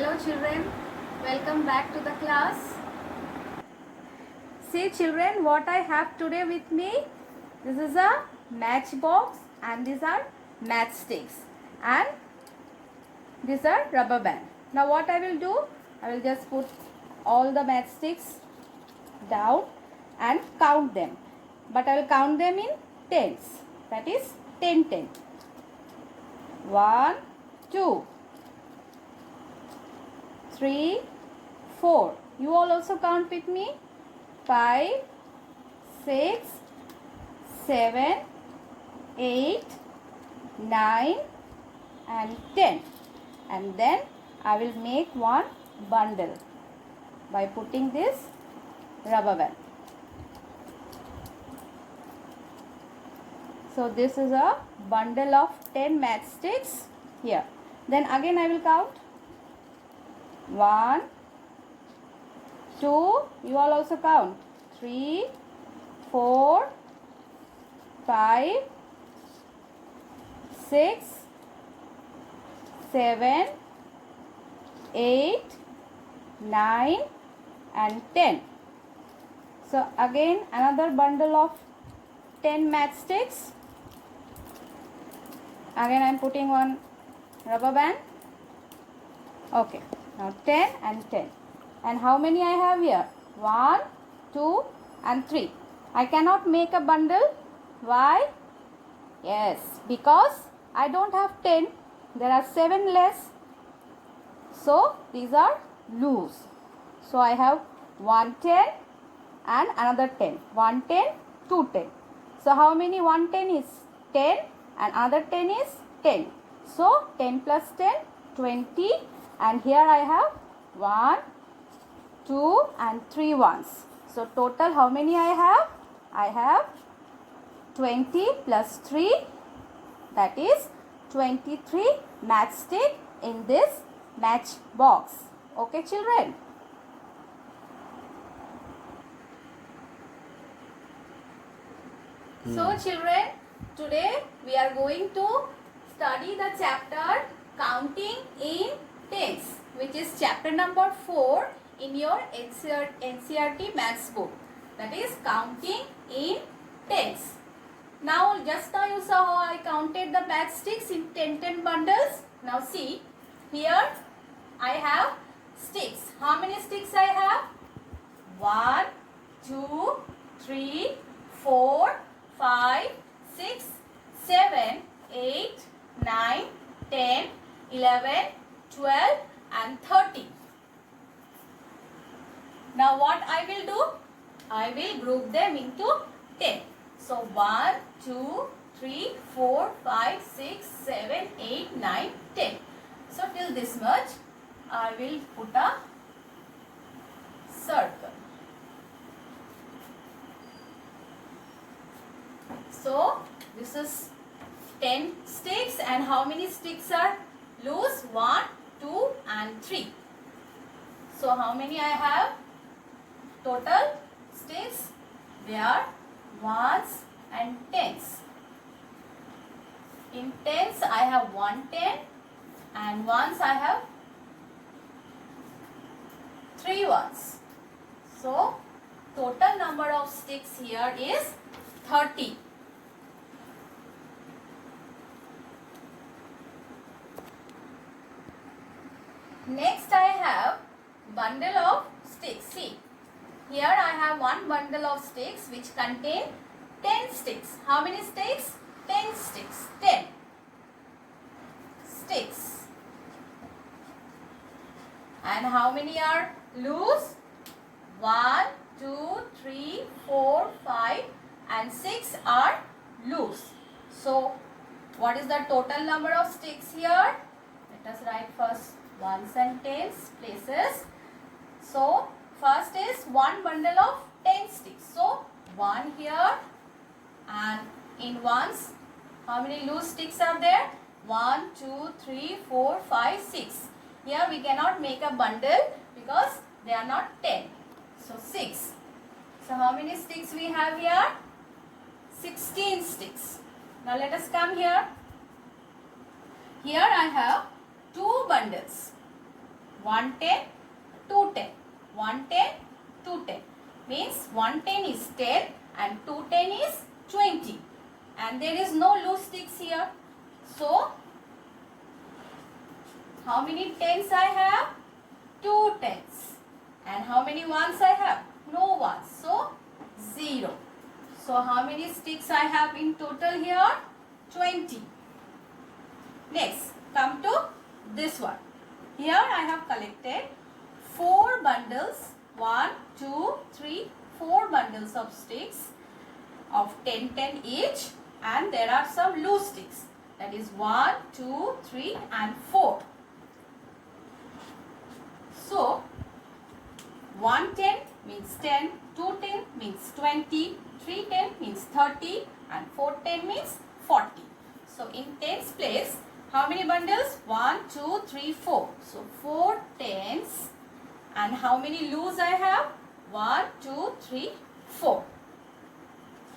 Hello children, welcome back to the class. See children, what I have today with me. This is a matchbox and these are matchsticks and these are rubber band. Now what I will do, I will just put all the matchsticks down and count them. But I will count them in tens. That is 10, 10. 1, 2, 3, 4. You all also count with me. 5, 6, 7, 8, 9 and 10. And then I will make one bundle by putting this rubber band. So this is a bundle of 10 matchsticks here. Then again I will count. 1, 2, you all also count. 3, 4, 5, 6, 7, 8, 9 and 10. So again another bundle of 10 matchsticks. Again I am putting one rubber band. Okay, now 10 and 10. And how many I have here? 1, 2 and 3. I cannot make a bundle. Why? Yes, because I don't have 10. There are 7 less. So these are loose. So I have 1 10 and another 10. 1 10, 2 10. So how many 1 10 is 10 and another 10 is 10. So 10 plus 10, 20. And here I have 1, 2 and 3 ones. So total how many I have? I have 20 plus 3, that is 23 matchstick in this match box. Okay children? So children, today we are going to study the chapter Counting in Tens, which is chapter number 4 in your NCERT Maths book. That is Counting in Tens. Now just now you saw how I counted the matchsticks in 10 bundles. Now see, here I have sticks. How many sticks I have? 1, 2, 3, 4, 5, 6, 7, 8, 9, 10, 11, 12 and 13. Now what I will do? I will group them into 10. So 1, 2, 3, 4, 5, 6, 7, 8, 9, 10. So till this much I will put a circle. So this is 10 sticks and how many sticks are loose? 1, 2 and 3. So how many I have? Total sticks, they are ones and tens. In tens I have 1 10 and ones I have 3 ones. So total number of sticks here is 30. Next I have bundle of sticks. See, here I have one bundle of sticks which contain 10 sticks. How many sticks? 10 sticks. 10 sticks. And how many are loose? 1, 2, 3, 4, 5 and 6 are loose. So what is the total number of sticks here? Let us write first ones and tens places. So first is one bundle of 10 sticks. So 1 here and in ones how many loose sticks are there? 1, 2, 3, 4, 5, 6. Here we cannot make a bundle because they are not 10. So 6. So how many sticks we have here? 16 sticks. Now let us come here. Here I have 2 bundles. 110, 210. 110, 210. Means 110 is 10 and 210 is 20. And there is no loose sticks here. So, how many tens I have? 2 tens. And how many ones I have? No ones. So, 0. So, how many sticks I have in total here? 20. Next, come to this one. Here I have collected 4 bundles. 1, 2, 3, 4 bundles of sticks of 10, 10 each. And there are some loose sticks. That is 1, 2, 3 and 4. So, 110 means 10, 210 means 20, 310 means 30 and 410 means 40. So, in tens place, how many bundles? 1, 2, 3, 4. So, 4 tens. And how many loose I have? 1, 2, 3, 4.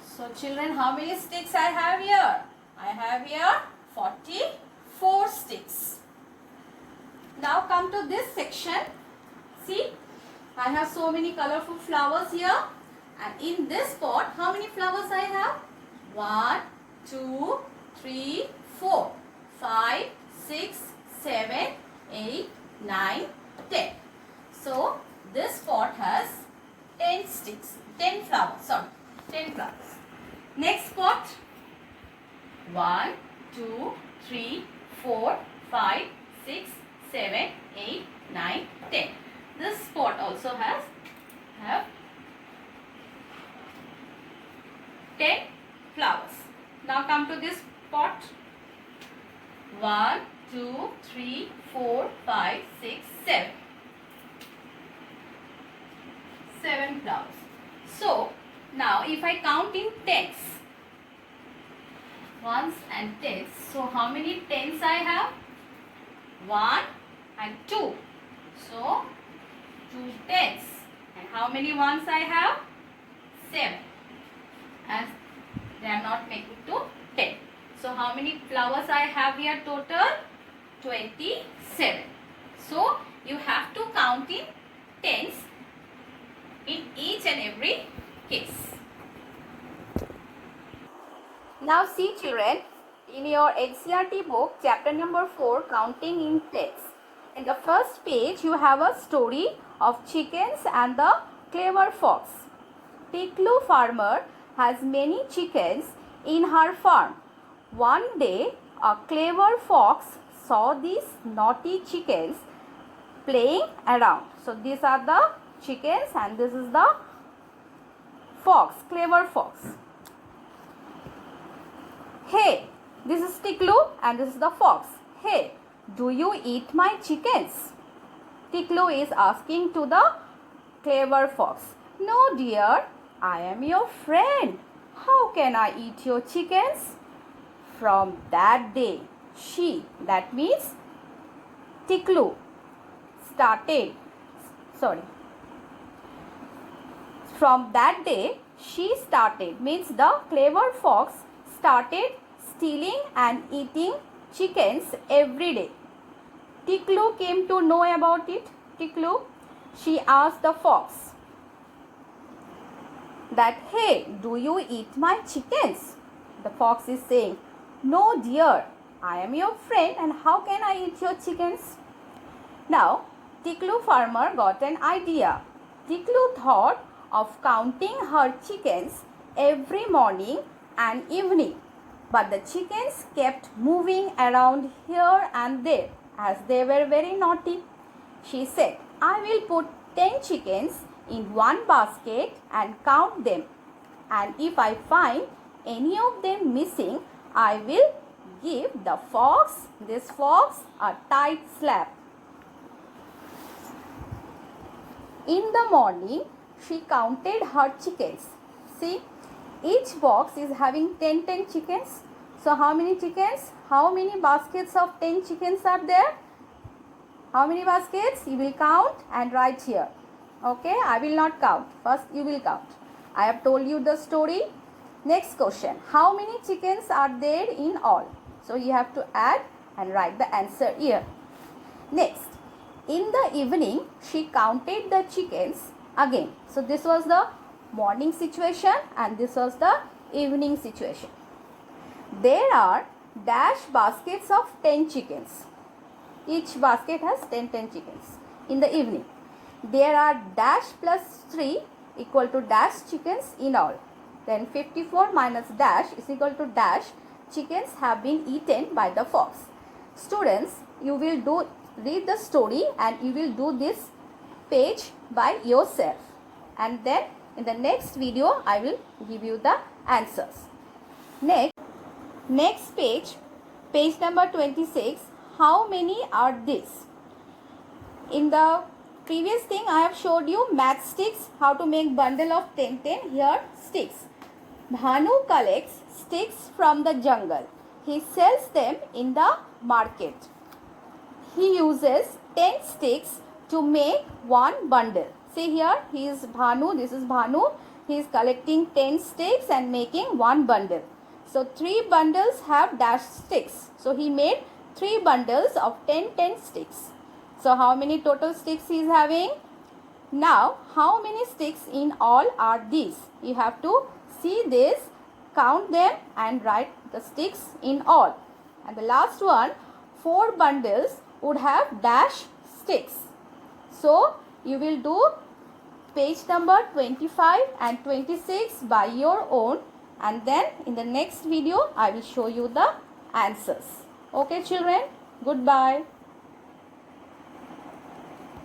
So, children, how many sticks I have here? I have here 44 sticks. Now, come to this section. See, I have so many colorful flowers here. And in this pot, how many flowers I have? 1, 2, 3, 4, 5, 6, 7, 8, 9, 10. So, this pot has 10 sticks, 10 flowers, sorry, 10 flowers. Next pot, 1, 2, 3, 4, 5, 6, 7, 8, 9, 10. This pot also have 10 flowers. Now come to this pot. 1, 2, 3, 4, 5, 6, 7. 7 flowers. So, now if I count in tens, ones and tens, so how many tens I have? 1 and 2. So, 2 tens. And how many ones I have? 7. As they are not making to 10. So, how many flowers I have here total? 27. So, you have to count in tens in each and every case. Now see children, in your NCERT book, chapter number 4, counting in tens. In the first page, you have a story of chickens and the clever fox. Tiklu farmer has many chickens in her farm. One day, a clever fox saw these naughty chickens playing around. So, these are the chickens and this is the fox, clever fox. Hey, this is Tiklu and this is the fox. Hey, do you eat my chickens? Tiklu is asking to the clever fox. No dear, I am your friend. How can I eat your chickens? From that day, she, that means Tiklu, From that day, she started, means the clever fox started stealing and eating chickens every day. Tiklu came to know about it. She asked the fox that, hey, do you eat my chickens? The fox is saying, no dear, I am your friend and how can I eat your chickens? Now, Tiklu farmer got an idea. Tiklu thought of counting her chickens every morning and evening. But the chickens kept moving around here and there as they were very naughty. She said, I will put 10 chickens in one basket and count them. And if I find any of them missing, I will give this fox, a tight slap. In the morning, she counted her chickens. See, each box is having 10 chickens. So, how many chickens? How many baskets of 10 chickens are there? How many baskets? You will count and write here. Okay, I will not count. First, you will count. I have told you the story. Next question. How many chickens are there in all? So, you have to add and write the answer here. Next, In the evening, she counted the chickens again. So this was the morning situation and this was the evening situation. There are dash baskets of 10 chickens. Each basket has 10 chickens in the evening. There are dash plus 3 equal to dash chickens in all. Then 54 minus dash is equal to dash chickens have been eaten by the fox. Students, you will read the story and you will do this page by yourself. And then in the next video, I will give you the answers. Next page, page number 26. How many are these? In the previous thing, I have showed you matchsticks, how to make bundle of 10. Here, sticks. Bhanu collects sticks from the jungle. He sells them in the market. He uses 10 sticks to make one bundle. See here, he is Bhanu. This is Bhanu. He is collecting 10 sticks and making one bundle. So 3 bundles have dash sticks. So he made 3 bundles of 10 sticks. So how many total sticks he is having? Now how many sticks in all are these? You have to see this, count them and write the sticks in all. And the last one, 4 bundles would have dash sticks. So you will do page number 25 and 26 by your own, and then in the next video I will show you the answers. Okay children, goodbye.